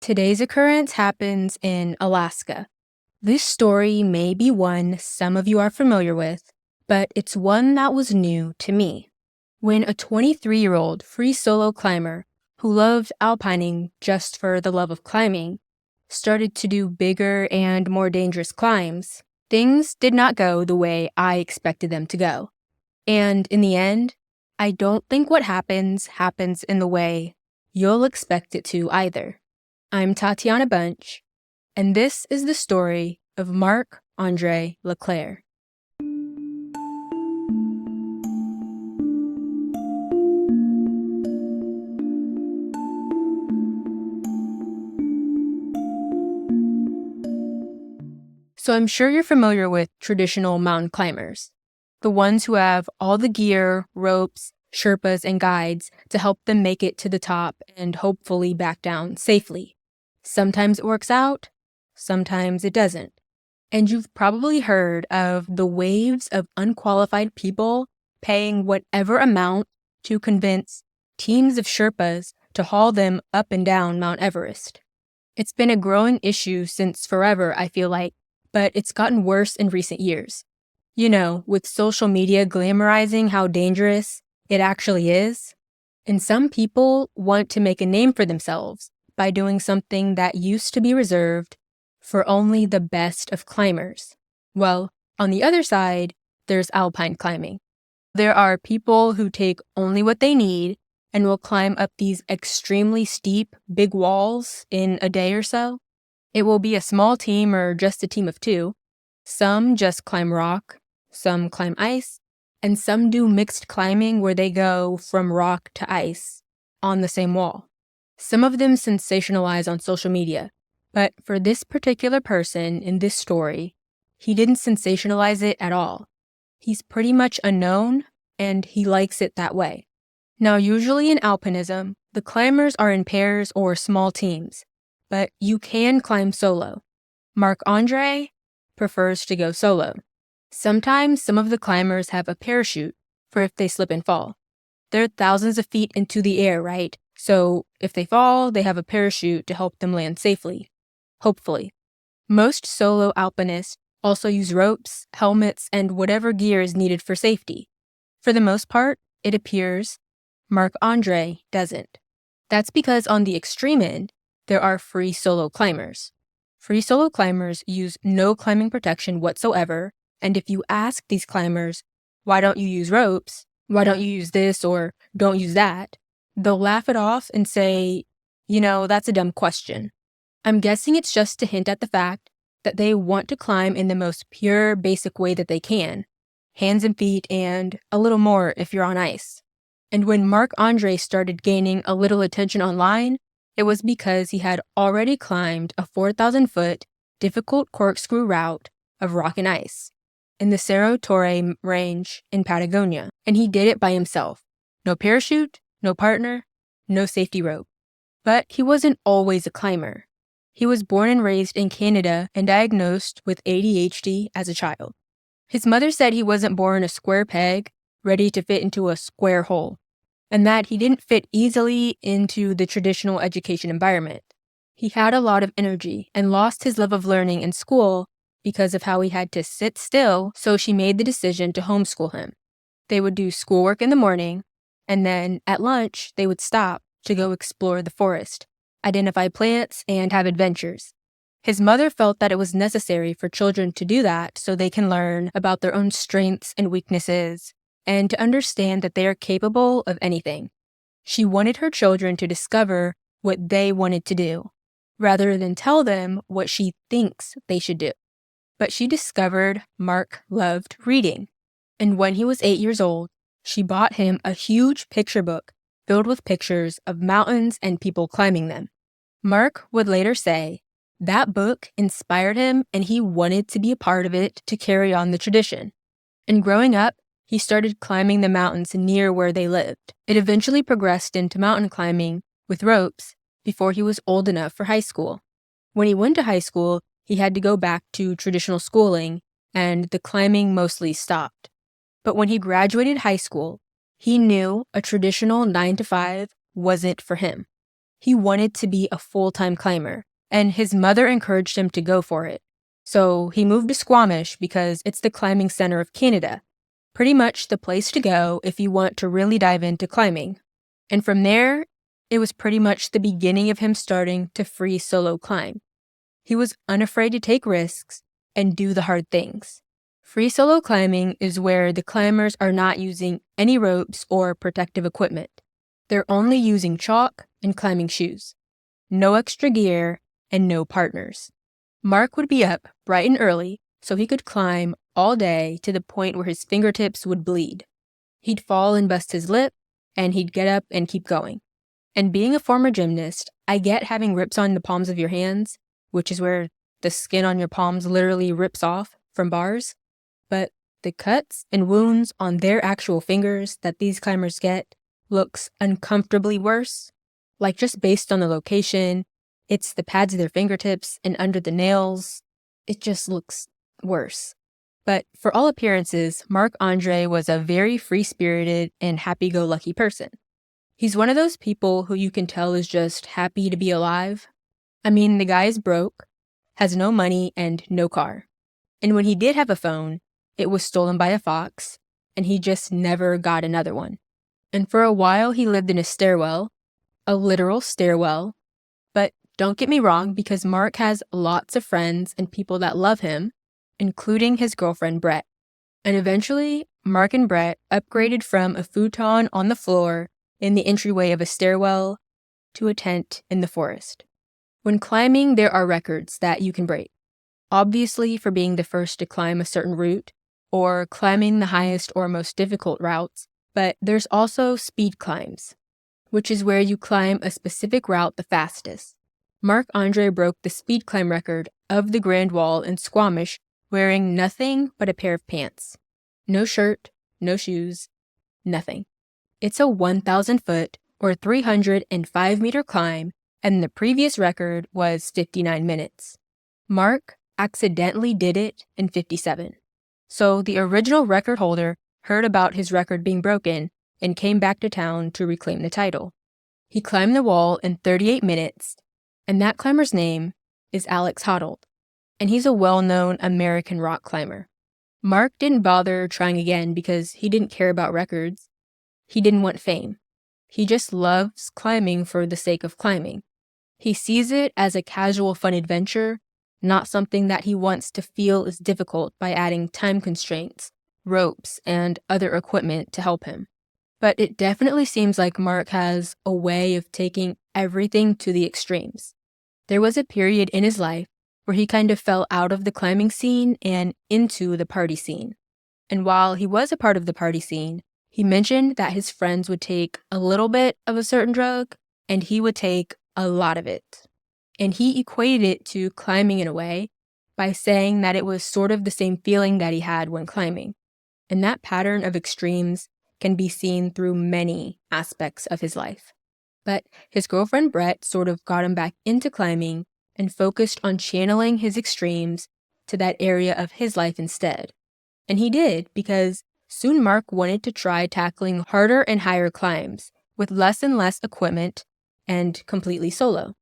Today's occurrence happens in Alaska. This story may be one some of you are familiar with, but it's one that was new to me. When a 23-year-old free solo climber who loved alpining just for the love of climbing started to do bigger and more dangerous climbs, things did not go the way I expected them to go. And in the end, I don't think what happens in the way you'll expect it to either. I'm Tatiana Bunch, and this is the story of Marc André Leclerc. So I'm sure you're familiar with traditional mountain climbers, the ones who have all the gear, ropes, Sherpas, and guides to help them make it to the top and hopefully back down safely. Sometimes it works out, sometimes it doesn't. And you've probably heard of the waves of unqualified people paying whatever amount to convince teams of Sherpas to haul them up and down Mount Everest. It's been a growing issue since forever, I feel like, but it's gotten worse in recent years. You know, with social media glamorizing how dangerous it actually is. And some people want to make a name for themselves by doing something that used to be reserved for only the best of climbers. Well, on the other side, there's alpine climbing. There are people who take only what they need and will climb up these extremely steep, big walls in a day or so. It will be a small team or just a team of two. Some just climb rock, some climb ice, and some do mixed climbing where they go from rock to ice on the same wall. Some of them sensationalize on social media, but for this particular person in this story, he didn't sensationalize it at all. He's pretty much unknown, and he likes it that way. Now, usually in alpinism, the climbers are in pairs or small teams, but you can climb solo. Marc André prefers to go solo. Sometimes some of the climbers have a parachute for if they slip and fall. They're thousands of feet into the air, right? So if they fall, they have a parachute to help them land safely. Hopefully. Most solo alpinists also use ropes, helmets, and whatever gear is needed for safety. For the most part, it appears Marc André doesn't. That's because on the extreme end, there are free solo climbers. Free solo climbers use no climbing protection whatsoever, and if you ask these climbers, why don't you use ropes? Why don't you use this or don't use that? They'll laugh it off and say, that's a dumb question. I'm guessing it's just to hint at the fact that they want to climb in the most pure, basic way that they can. Hands and feet and a little more if you're on ice. And when Marc André started gaining a little attention online, it was because he had already climbed a 4,000-foot, difficult corkscrew route of rock and ice in the Cerro Torre range in Patagonia, and he did it by himself. No parachute, no partner, no safety rope. But he wasn't always a climber. He was born and raised in Canada and diagnosed with ADHD as a child. His mother said he wasn't born a square peg, ready to fit into a square hole, and that he didn't fit easily into the traditional education environment. He had a lot of energy and lost his love of learning in school because of how he had to sit still, so she made the decision to homeschool him. They would do schoolwork in the morning, and then at lunch, they would stop to go explore the forest, identify plants, and have adventures. His mother felt that it was necessary for children to do that so they can learn about their own strengths and weaknesses, and to understand that they are capable of anything. She wanted her children to discover what they wanted to do, rather than tell them what she thinks they should do. But she discovered Marc loved reading, and when he was 8 years old, she bought him a huge picture book filled with pictures of mountains and people climbing them. Marc would later say that book inspired him and he wanted to be a part of it to carry on the tradition. And growing up, he started climbing the mountains near where they lived. It eventually progressed into mountain climbing with ropes before he was old enough for high school. When he went to high school, he had to go back to traditional schooling, and the climbing mostly stopped. But when he graduated high school, he knew a traditional 9-to-5 wasn't for him. He wanted to be a full-time climber, and his mother encouraged him to go for it. So he moved to Squamish because it's the climbing center of Canada, pretty much the place to go if you want to really dive into climbing. And from there, it was pretty much the beginning of him starting to free solo climb. He was unafraid to take risks and do the hard things. Free solo climbing is where the climbers are not using any ropes or protective equipment. They're only using chalk and climbing shoes. No extra gear and no partners. Marc would be up bright and early so he could climb all day to the point where his fingertips would bleed. He'd fall and bust his lip, and he'd get up and keep going. And being a former gymnast, I get having rips on the palms of your hands, which is where the skin on your palms literally rips off from bars. But the cuts and wounds on their actual fingers that these climbers get looks uncomfortably worse. Like just based on the location, it's the pads of their fingertips and under the nails. It just looks worse. But for all appearances, Marc-André was a very free-spirited and happy-go-lucky person. He's one of those people who you can tell is just happy to be alive. I mean, the guy is broke, has no money, and no car. And when he did have a phone, it was stolen by a fox, and he just never got another one. And for a while, he lived in a stairwell, a literal stairwell. But don't get me wrong, because Marc has lots of friends and people that love him, including his girlfriend, Brett. And eventually, Marc and Brett upgraded from a futon on the floor in the entryway of a stairwell to a tent in the forest. When climbing, there are records that you can break. Obviously, for being the first to climb a certain route, or climbing the highest or most difficult routes, but there's also speed climbs, which is where you climb a specific route the fastest. Marc-André broke the speed climb record of the Grand Wall in Squamish wearing nothing but a pair of pants. No shirt, no shoes, nothing. It's a 1,000-foot or 305-meter climb, and the previous record was 59 minutes. Marc accidentally did it in 57. So the original record holder heard about his record being broken and came back to town to reclaim the title. He climbed the wall in 38 minutes, and that climber's name is Alex Honnold, and he's a well-known American rock climber. Marc didn't bother trying again because he didn't care about records. He didn't want fame. He just loves climbing for the sake of climbing. He sees it as a casual fun adventure, not something that he wants to feel is difficult by adding time constraints, ropes, and other equipment to help him. But it definitely seems like Marc has a way of taking everything to the extremes. There was a period in his life where he kind of fell out of the climbing scene and into the party scene. And while he was a part of the party scene, he mentioned that his friends would take a little bit of a certain drug, and he would take a lot of it. And he equated it to climbing in a way by saying that it was sort of the same feeling that he had when climbing. And that pattern of extremes can be seen through many aspects of his life. But his girlfriend Brett sort of got him back into climbing and focused on channeling his extremes to that area of his life instead. And he did, because soon Marc wanted to try tackling harder and higher climbs with less and less equipment and completely solo.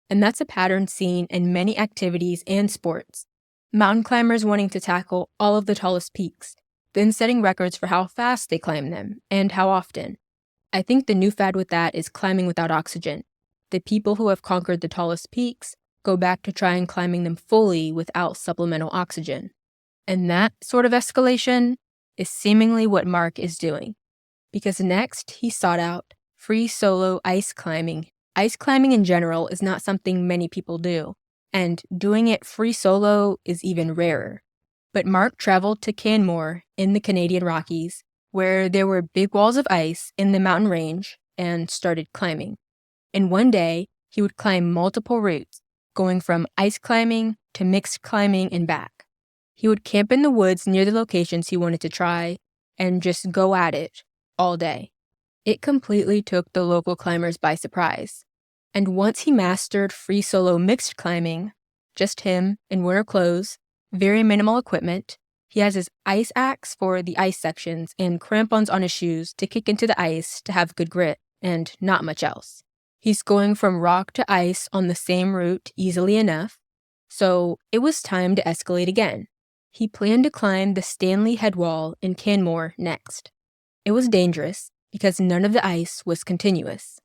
And that's a pattern seen in many activities and sports. Mountain climbers wanting to tackle all of the tallest peaks, then setting records for how fast they climb them and how often. I think the new fad with that is climbing without oxygen. The people who have conquered the tallest peaks go back to trying climbing them fully without supplemental oxygen. And that sort of escalation is seemingly what Marc is doing. Because next, he sought out free solo ice climbing. Ice climbing in general is not something many people do, and doing it free solo is even rarer. But Marc traveled to Canmore in the Canadian Rockies, where there were big walls of ice in the mountain range, and started climbing. And one day, he would climb multiple routes, going from ice climbing to mixed climbing and back. He would camp in the woods near the locations he wanted to try, and just go at it all day. It completely took the local climbers by surprise. And once he mastered free solo mixed climbing, just him in winter clothes, very minimal equipment, he has his ice axe for the ice sections and crampons on his shoes to kick into the ice to have good grip, and not much else. He's going from rock to ice on the same route easily enough, so it was time to escalate again. He planned to climb the Stanley Headwall in Canmore next. It was dangerous because none of the ice was continuous.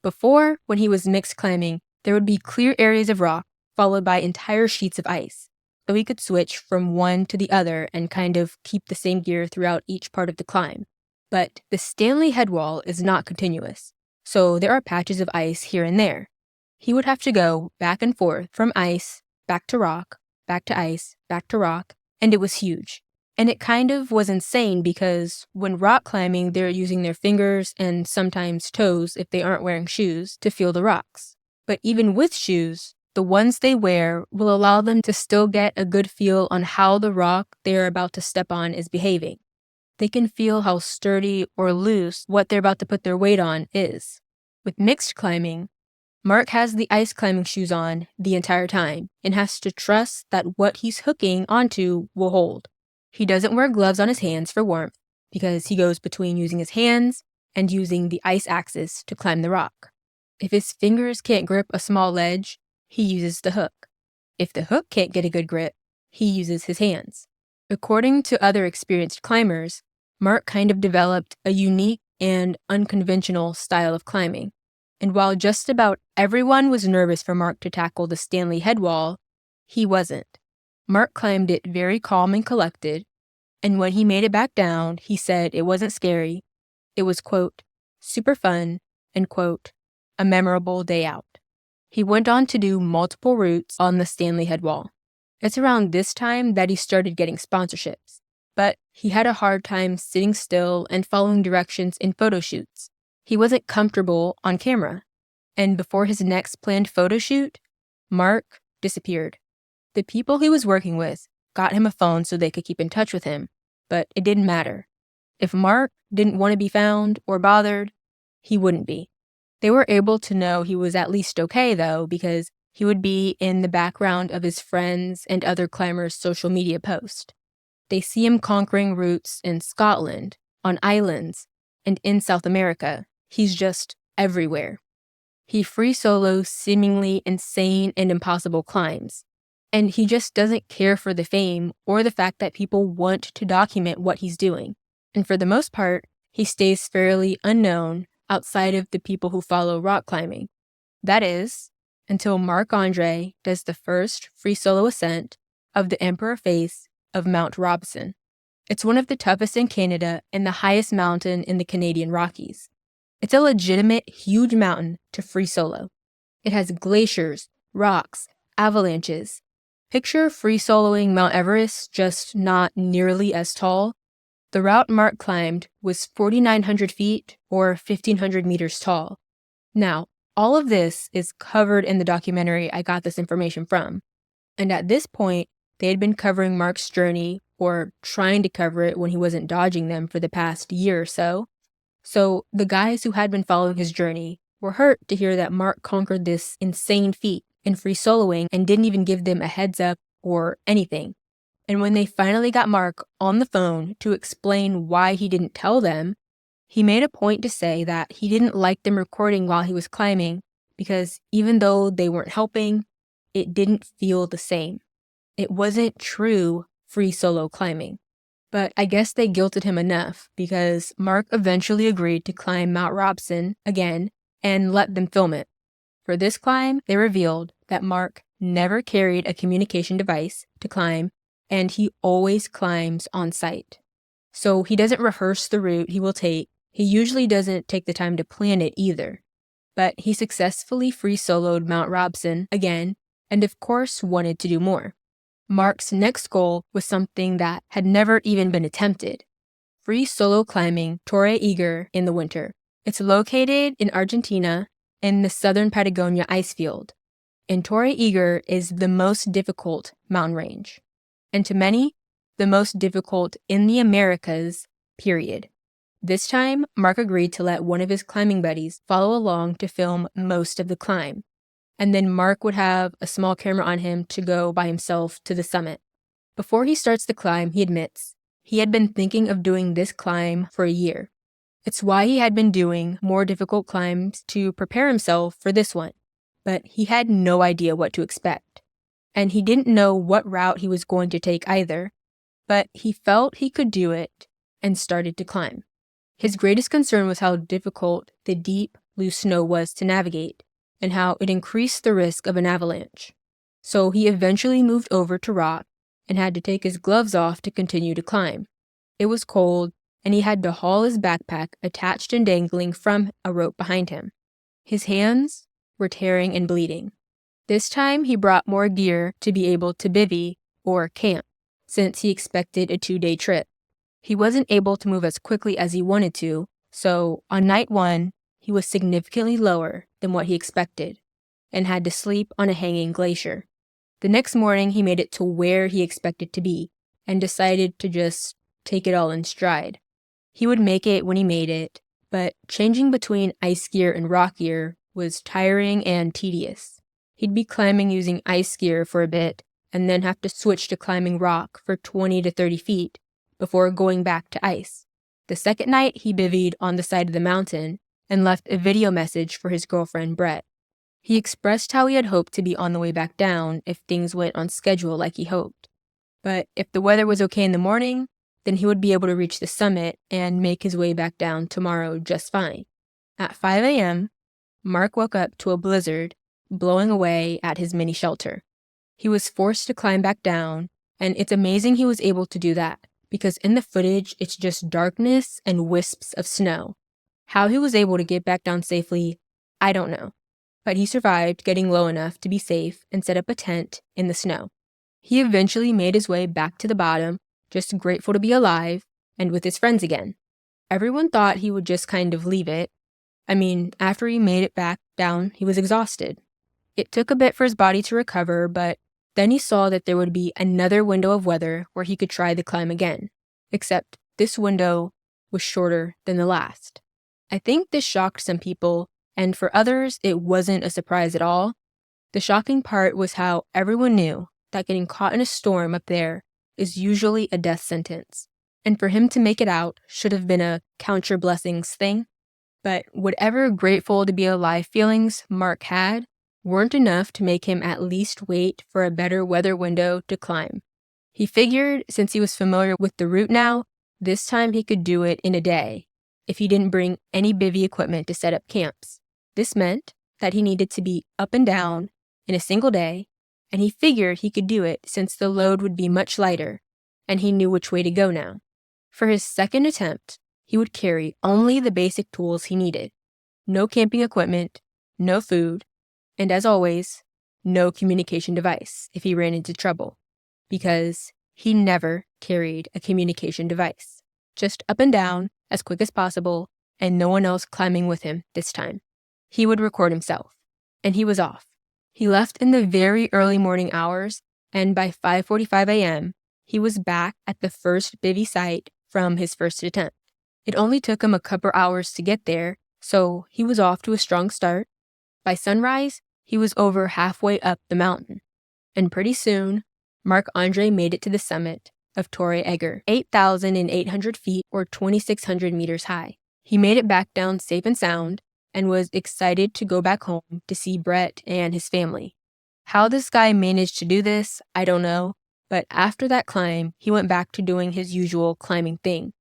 Before, when he was mixed climbing, there would be clear areas of rock followed by entire sheets of ice, so he could switch from one to the other and kind of keep the same gear throughout each part of the climb. But the Stanley Headwall is not continuous, so there are patches of ice here and there. He would have to go back and forth from ice, back to rock, back to ice, back to rock, and it was huge. And it kind of was insane because when rock climbing, they're using their fingers and sometimes toes if they aren't wearing shoes to feel the rocks. But even with shoes, the ones they wear will allow them to still get a good feel on how the rock they're about to step on is behaving. They can feel how sturdy or loose what they're about to put their weight on is. With mixed climbing, Marc has the ice climbing shoes on the entire time and has to trust that what he's hooking onto will hold. He doesn't wear gloves on his hands for warmth because he goes between using his hands and using the ice axis to climb the rock. If his fingers can't grip a small ledge, he uses the hook. If the hook can't get a good grip, he uses his hands. According to other experienced climbers, Marc kind of developed a unique and unconventional style of climbing. And while just about everyone was nervous for Marc to tackle the Stanley Headwall, he wasn't. Marc climbed it very calm and collected, and when he made it back down, he said it wasn't scary. It was, quote, super fun, and, quote, a memorable day out. He went on to do multiple routes on the Stanley Headwall. It's around this time that he started getting sponsorships, but he had a hard time sitting still and following directions in photo shoots. He wasn't comfortable on camera, and before his next planned photo shoot, Marc disappeared. The people he was working with got him a phone so they could keep in touch with him, but it didn't matter. If Marc didn't want to be found or bothered, he wouldn't be. They were able to know he was at least okay, though, because he would be in the background of his friends and other climbers' social media posts. They see him conquering routes in Scotland, on islands, and in South America. He's just everywhere. He free solos seemingly insane and impossible climbs. And he just doesn't care for the fame or the fact that people want to document what he's doing. And for the most part, he stays fairly unknown outside of the people who follow rock climbing. That is, until Marc-André does the first free solo ascent of the Emperor Face of Mount Robson. It's one of the toughest in Canada and the highest mountain in the Canadian Rockies. It's a legitimate huge mountain to free solo. It has glaciers, rocks, avalanches. Picture free soloing Mount Everest, just not nearly as tall. The route Marc climbed was 4,900 feet or 1,500 meters tall. Now, all of this is covered in the documentary I got this information from. And at this point, they had been covering Marc's journey, or trying to cover it when he wasn't dodging them for the past year or so. So the guys who had been following his journey were hurt to hear that Marc conquered this insane feat in free soloing and didn't even give them a heads up or anything. And when they finally got Marc on the phone to explain why he didn't tell them, he made a point to say that he didn't like them recording while he was climbing because even though they weren't helping, it didn't feel the same. It wasn't true free solo climbing. But I guess they guilted him enough because Marc eventually agreed to climb Mount Robson again and let them film it. For this climb, they revealed that Marc never carried a communication device to climb, and he always climbs on site. So he doesn't rehearse the route he will take. He usually doesn't take the time to plan it either. But he successfully free soloed Mount Robson again, and of course wanted to do more. Marc's next goal was something that had never even been attempted: free solo climbing Torre Eiger in the winter. It's located in Argentina in the southern Patagonia ice field, and Torre Eiger is the most difficult mountain range, and to many, the most difficult in the Americas, period. This time, Marc agreed to let one of his climbing buddies follow along to film most of the climb, and then Marc would have a small camera on him to go by himself to the summit. Before he starts the climb, he admits he had been thinking of doing this climb for a year. It's why he had been doing more difficult climbs to prepare himself for this one, but he had no idea what to expect. And he didn't know what route he was going to take either, but he felt he could do it and started to climb. His greatest concern was how difficult the deep, loose snow was to navigate and how it increased the risk of an avalanche. So he eventually moved over to rock and had to take his gloves off to continue to climb. It was cold, and he had to haul his backpack attached and dangling from a rope behind him. His hands were tearing and bleeding. This time he brought more gear to be able to bivvy or camp, since he expected a 2-day trip. He wasn't able to move as quickly as he wanted to, so on night 1, he was significantly lower than what he expected and had to sleep on a hanging glacier. The next morning he made it to where he expected to be and decided to just take it all in stride. He would make it when he made it, but changing between ice gear and rock gear was tiring and tedious. He'd be climbing using ice gear for a bit and then have to switch to climbing rock for 20 to 30 feet before going back to ice. The second night, he bivvied on the side of the mountain and left a video message for his girlfriend, Brett. He expressed how he had hoped to be on the way back down if things went on schedule like he hoped. But if the weather was okay in the morning, then he would be able to reach the summit and make his way back down tomorrow just fine. At 5 a.m., Marc woke up to a blizzard blowing away at his mini shelter. He was forced to climb back down, and it's amazing he was able to do that, because in the footage, it's just darkness and wisps of snow. How he was able to get back down safely, I don't know. But he survived getting low enough to be safe and set up a tent in the snow. He eventually made his way back to the bottom, just grateful to be alive and with his friends again. Everyone thought he would just kind of leave it. I mean, after he made it back down, he was exhausted. It took a bit for his body to recover, but then he saw that there would be another window of weather where he could try the climb again, except this window was shorter than the last. I think this shocked some people, and for others, it wasn't a surprise at all. The shocking part was how everyone knew that getting caught in a storm up there is usually a death sentence, and for him to make it out should have been a count your blessings thing. But whatever grateful to be alive feelings Marc had weren't enough to make him at least wait for a better weather window to climb. He figured since he was familiar with the route now, this time he could do it in a day if he didn't bring any bivvy equipment to set up camps. This meant that he needed to be up and down in a single day, and he figured he could do it since the load would be much lighter, and he knew which way to go now. For his second attempt, he would carry only the basic tools he needed. No camping equipment, no food, and as always, no communication device if he ran into trouble, because he never carried a communication device. Just up and down as quick as possible, and no one else climbing with him this time. He would record himself, and he was off. He left in the very early morning hours, and by 5:45 a.m., he was back at the first bivvy site from his first attempt. It only took him a couple hours to get there, so he was off to a strong start. By sunrise, he was over halfway up the mountain, and pretty soon, Marc-André made it to the summit of Torre Egger, 8,800 feet or 2,600 meters high. He made it back down safe and sound and was excited to go back home to see Brett and his family. How this guy managed to do this, I don't know, but after that climb, he went back to doing his usual climbing thing.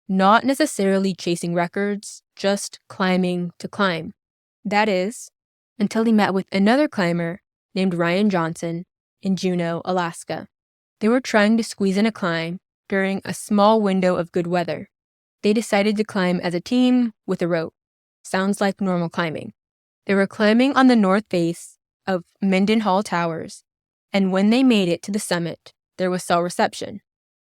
Not necessarily chasing records, just climbing to climb. That is, until he met with another climber named Ryan Johnson in Juneau, Alaska. They were trying to squeeze in a climb during a small window of good weather. They decided to climb as a team with a rope. Sounds like normal climbing. They were climbing on the north face of Mendenhall Towers, and when they made it to the summit, there was cell reception.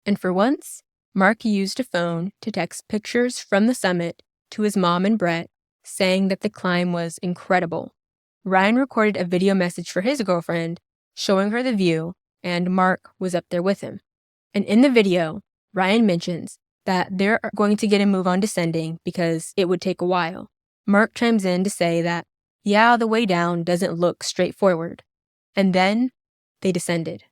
And for once, Marc used a phone to text pictures from the summit to his mom and Brett, saying that the climb was incredible. Ryan recorded a video message for his girlfriend, showing her the view, and Marc was up there with him. And in the video, Ryan mentions that they're going to get a move on descending because it would take a while. Marc chimes in to say that, yeah, the way down doesn't look straightforward. And then they descended.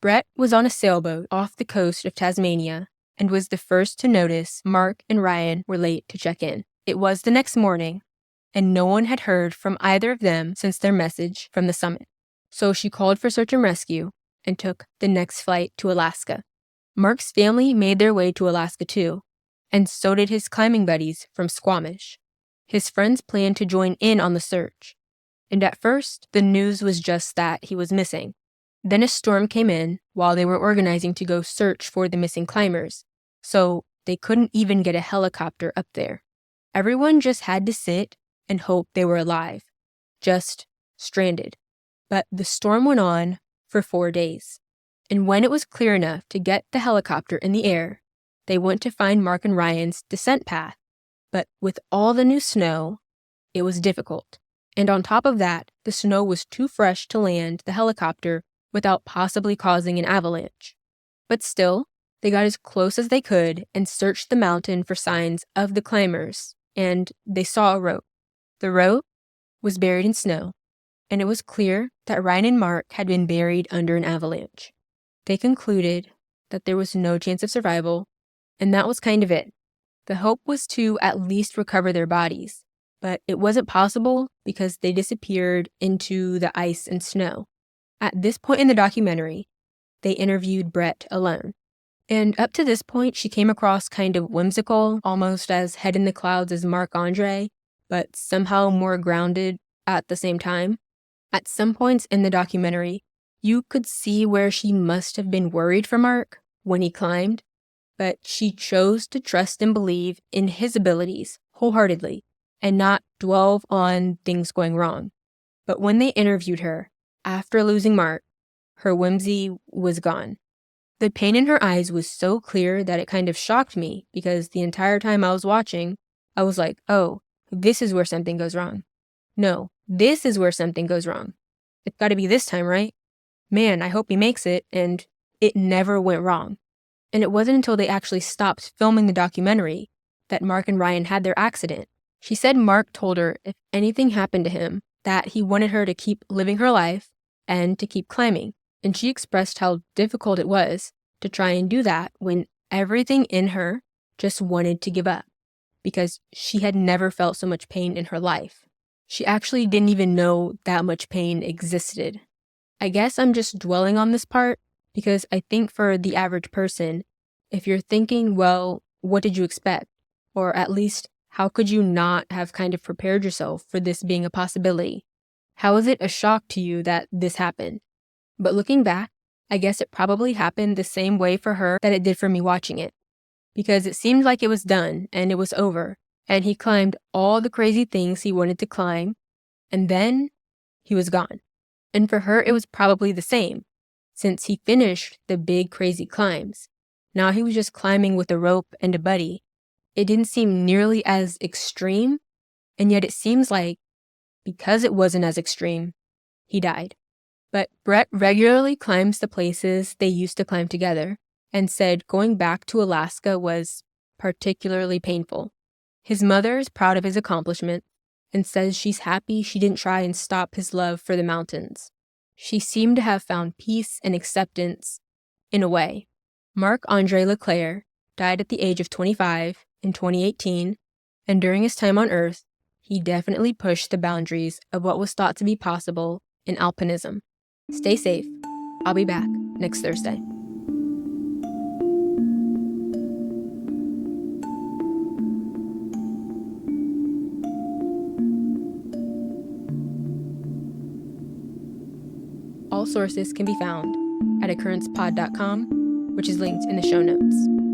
Brett was on a sailboat off the coast of Tasmania and was the first to notice Marc and Ryan were late to check in. It was the next morning, and no one had heard from either of them since their message from the summit. So she called for search and rescue and took the next flight to Alaska. Marc's family made their way to Alaska too, and so did his climbing buddies from Squamish. His friends planned to join in on the search. And at first, the news was just that he was missing. Then a storm came in while they were organizing to go search for the missing climbers, so they couldn't even get a helicopter up there. Everyone just had to sit and hope they were alive, just stranded. But the storm went on for 4 days, and when it was clear enough to get the helicopter in the air, they went to find Marc and Ryan's descent path. But with all the new snow, it was difficult. And on top of that, the snow was too fresh to land the helicopter without possibly causing an avalanche. But still, they got as close as they could and searched the mountain for signs of the climbers, and they saw a rope. The rope was buried in snow, and it was clear that Ryan and Marc had been buried under an avalanche. They concluded that there was no chance of survival, and that was kind of it. The hope was to at least recover their bodies, but it wasn't possible because they disappeared into the ice and snow. At this point in the documentary, they interviewed Brett alone. And up to this point, she came across kind of whimsical, almost as head in the clouds as André, but somehow more grounded at the same time. At some points in the documentary, you could see where she must have been worried for Marc when he climbed, but she chose to trust and believe in his abilities wholeheartedly and not dwell on things going wrong. But when they interviewed her, after losing Marc, her whimsy was gone. The pain in her eyes was so clear that it kind of shocked me because the entire time I was watching, I was like, oh, this is where something goes wrong. No, this is where something goes wrong. It's got to be this time, right? Man, I hope he makes it, and it never went wrong. And it wasn't until they actually stopped filming the documentary that Marc and Ryan had their accident. She said Marc told her if anything happened to him, that he wanted her to keep living her life and to keep climbing. And she expressed how difficult it was to try and do that when everything in her just wanted to give up because she had never felt so much pain in her life. She actually didn't even know that much pain existed. I guess I'm just dwelling on this part because I think for the average person, if you're thinking, well, what did you expect? Or at least, how could you not have kind of prepared yourself for this being a possibility? How is it a shock to you that this happened? But looking back, I guess it probably happened the same way for her that it did for me watching it. Because it seemed like it was done and it was over, and he climbed all the crazy things he wanted to climb, and then he was gone. And for her, it was probably the same, since he finished the big crazy climbs. Now he was just climbing with a rope and a buddy. It didn't seem nearly as extreme, and yet it seems like, because it wasn't as extreme, he died. But Brett regularly climbs the places they used to climb together, and said going back to Alaska was particularly painful. His mother is proud of his accomplishment and says she's happy she didn't try and stop his love for the mountains. She seemed to have found peace and acceptance in a way. Marc-André Leclerc died at the age of 25 in 2018, and during his time on Earth, he definitely pushed the boundaries of what was thought to be possible in alpinism. Stay safe. I'll be back next Thursday. All sources can be found at occurrencepod.com, which is linked in the show notes.